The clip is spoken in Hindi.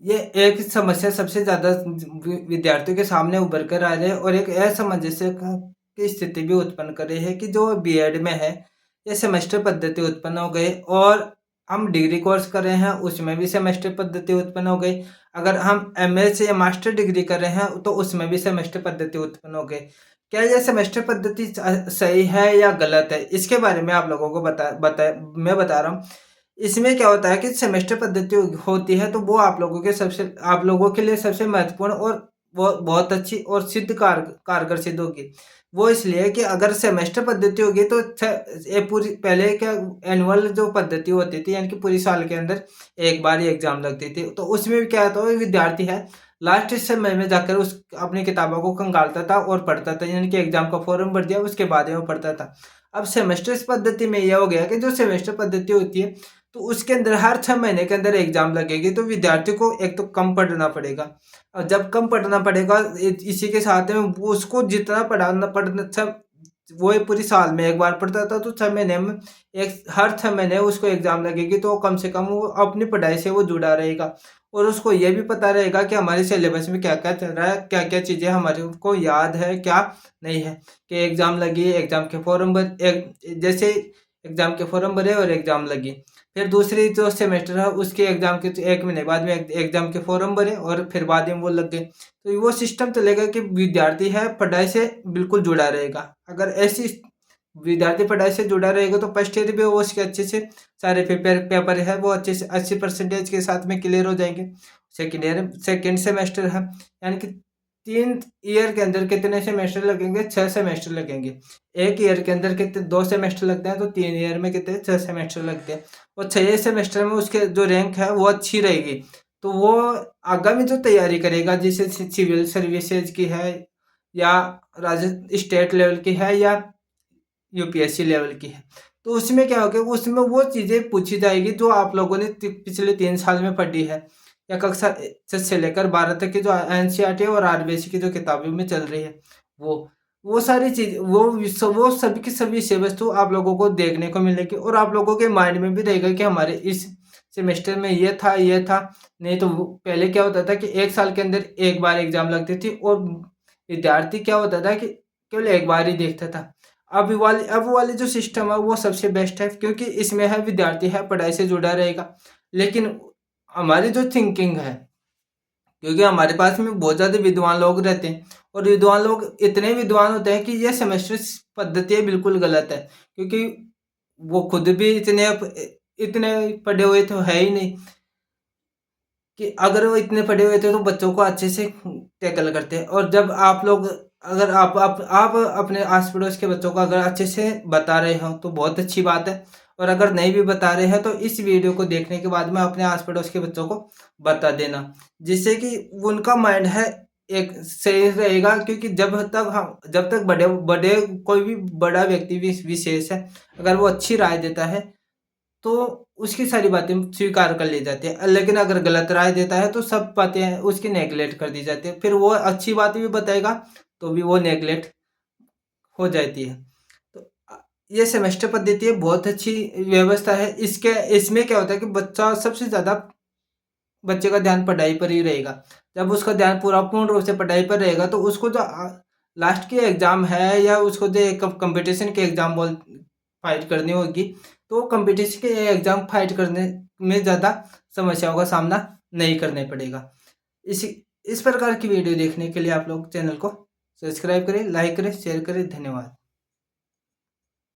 ये एक समस्या सबसे ज़्यादा विद्यार्थियों के सामने उभर कर आ रही है और एक असमंजस्य की स्थिति भी उत्पन्न कर रही है कि जो बीएड में है, ये सेमेस्टर पद्धति उत्पन्न हो गई और हम डिग्री कोर्स कर रहे हैं, उसमें भी सेमेस्टर पद्धति उत्पन्न हो गई। अगर हम एमए से या मास्टर डिग्री कर रहे हैं, तो उसमें भी सेमेस्टर पद्धति उत्पन्न हो गई। क्या ये सेमेस्टर पद्धति सही है या गलत है? इसके बारे में आप लोगों को मैं बता रहा हूँ। इसमें क्या होता है कि सेमेस्टर पद्धति होती है, तो वो आप लोगों के लिए सबसे महत्वपूर्ण और वो बहुत अच्छी और कारगर सिद्ध होगी। वो इसलिए कि अगर सेमेस्टर पद्धति होगी तो ये पूरी पहले क्या एनुअल जो पद्धति होती थी, यानी कि पूरी साल के अंदर एक बार ही एग्जाम लगती थी, तो उसमें भी क्या होता है, विद्यार्थी है लास्ट समय में जाकर उस अपनी किताबों को खंगालता था और पढ़ता था, यानी कि एग्जाम का फॉर्म भर दिया, उसके बाद ही वो पढ़ता था। अब सेमेस्टर इस पद्धति में यह हो गया कि जो सेमेस्टर पद्धति होती है, तो उसके अंदर हर 6 महीने के अंदर एग्जाम लगेगी, तो विद्यार्थी को एक तो कम पढ़ना पड़ेगा और जब कम पढ़ना पड़ेगा इसी के साथ में वो उसको जितना पढ़ाना पढ़ना अच्छा, वो पूरी साल में एक बार पढ़ता था, तो 6 महीने में एक हर 6 महीने उसको एग्जाम लगेगी, तो कम से कम वो अपनी पढ़ाई से वो जुड़ा रहेगा और उसको ये भी पता रहेगा कि हमारे सिलेबस में क्या क्या चल रहा है, क्या क्या चीज़ें हमारे को याद है, क्या नहीं है। कि एग्जाम लगी, एग्जाम के फॉर्म भर एक जैसे एग्जाम के फॉर्म भरे और एग्जाम लगी, फिर दूसरी जो सेमेस्टर है उसके एग्जाम के 1 महीने बाद में एग्जाम के फॉर्म भरे और फिर बाद में वो लग गए। तो वो सिस्टम चलेगा कि विद्यार्थी है पढ़ाई से बिल्कुल जुड़ा रहेगा। अगर ऐसी विद्यार्थी पढ़ाई से जुड़ा रहेगा तो फर्स्ट ईयर भी वो उसके अच्छे से सारे पेपर है वो अच्छे से 80% के साथ में क्लियर हो जाएंगे। सेकेंड सेमेस्टर है, यानी कि 3 ईयर के अंदर कितने सेमेस्टर लगेंगे? 6 सेमेस्टर लगेंगे। 1 ईयर के अंदर कितने 2 सेमेस्टर लगते हैं, तो 3 ईयर में कितने 6 सेमेस्टर लगते हैं और 6 सेमेस्टर में उसके जो रैंक है वो अच्छी रहेगी। तो वो आगामी जो तैयारी करेगा, जैसे सिविल सर्विसेज की है या स्टेट लेवल की है या यूपीएससी लेवल की है, तो उसमें क्या होगा, उसमें वो चीज़ें पूछी जाएगी जो आप लोगों ने पिछले 3 साल में पढ़ी है या कक्षा 6 से लेकर 12 तक की जो एनसीईआरटी और आरबीएसई की जो किताबों में चल रही है, वो वो सारी चीज वो सभी की सभी विषय वस्तु आप लोगों को देखने को मिलेगी और आप लोगों के माइंड में भी रहेगा कि हमारे इस सेमेस्टर में ये था। नहीं तो पहले क्या होता था कि 1 साल के अंदर एक बार एग्जाम लगती थी और विद्यार्थी क्या होता था कि केवल एक बार ही देखता था। अब वाली जो सिस्टम है वो सबसे बेस्ट है, क्योंकि इसमें है विद्यार्थी है पढ़ाई से जुड़ा रहेगा। लेकिन हमारी जो थिंकिंग है, क्योंकि हमारे पास में बहुत ज़्यादा विद्वान लोग रहते हैं और विद्वान लोग इतने विद्वान होते हैं कि ये सेमेस्टर पद्धति बिल्कुल गलत है, क्योंकि वो खुद भी इतने पढ़े हुए तो है ही नहीं कि अगर वो इतने पढ़े हुए थे तो बच्चों को अच्छे से टैकल करते हैं। और जब आप लोग अगर आप अपने आस पड़ोस के बच्चों को अगर अच्छे से बता रहे हो तो बहुत अच्छी बात है, और अगर नहीं भी बता रहे हैं तो इस वीडियो को देखने के बाद में अपने आस पड़ोस के बच्चों को बता देना, जिससे कि उनका माइंड है एक सही रहेगा। क्योंकि जब तक बड़े बड़े कोई भी बड़ा व्यक्ति विशेष है, अगर वो अच्छी राय देता है तो उसकी सारी बातें स्वीकार कर ली जाती है, लेकिन अगर गलत राय देता है तो सब बातें उसकी नेगलेक्ट कर दी जाती है, फिर वो अच्छी बात भी बताएगा तो भी वो नेगलेक्ट हो जाती है। तो ये सेमेस्टर पद्धति है, बहुत अच्छी व्यवस्था है। इसके इसमें क्या होता है कि सबसे ज़्यादा बच्चे का ध्यान पढ़ाई पर ही रहेगा। जब उसका ध्यान पूरा पूर्ण रूप से पढ़ाई पर रहेगा तो उसको जो लास्ट की एग्ज़ाम है या उसको जो एक कंपटीशन के एग्ज़ाम फाइट करनी होगी, तो कंपटीशन के एग्ज़ाम फाइट करने में ज़्यादा समस्याओं का सामना नहीं करना पड़ेगा। इसी इस प्रकार की वीडियो देखने के लिए आप लोग चैनल को सब्सक्राइब करें, लाइक करें, शेयर करें। धन्यवाद।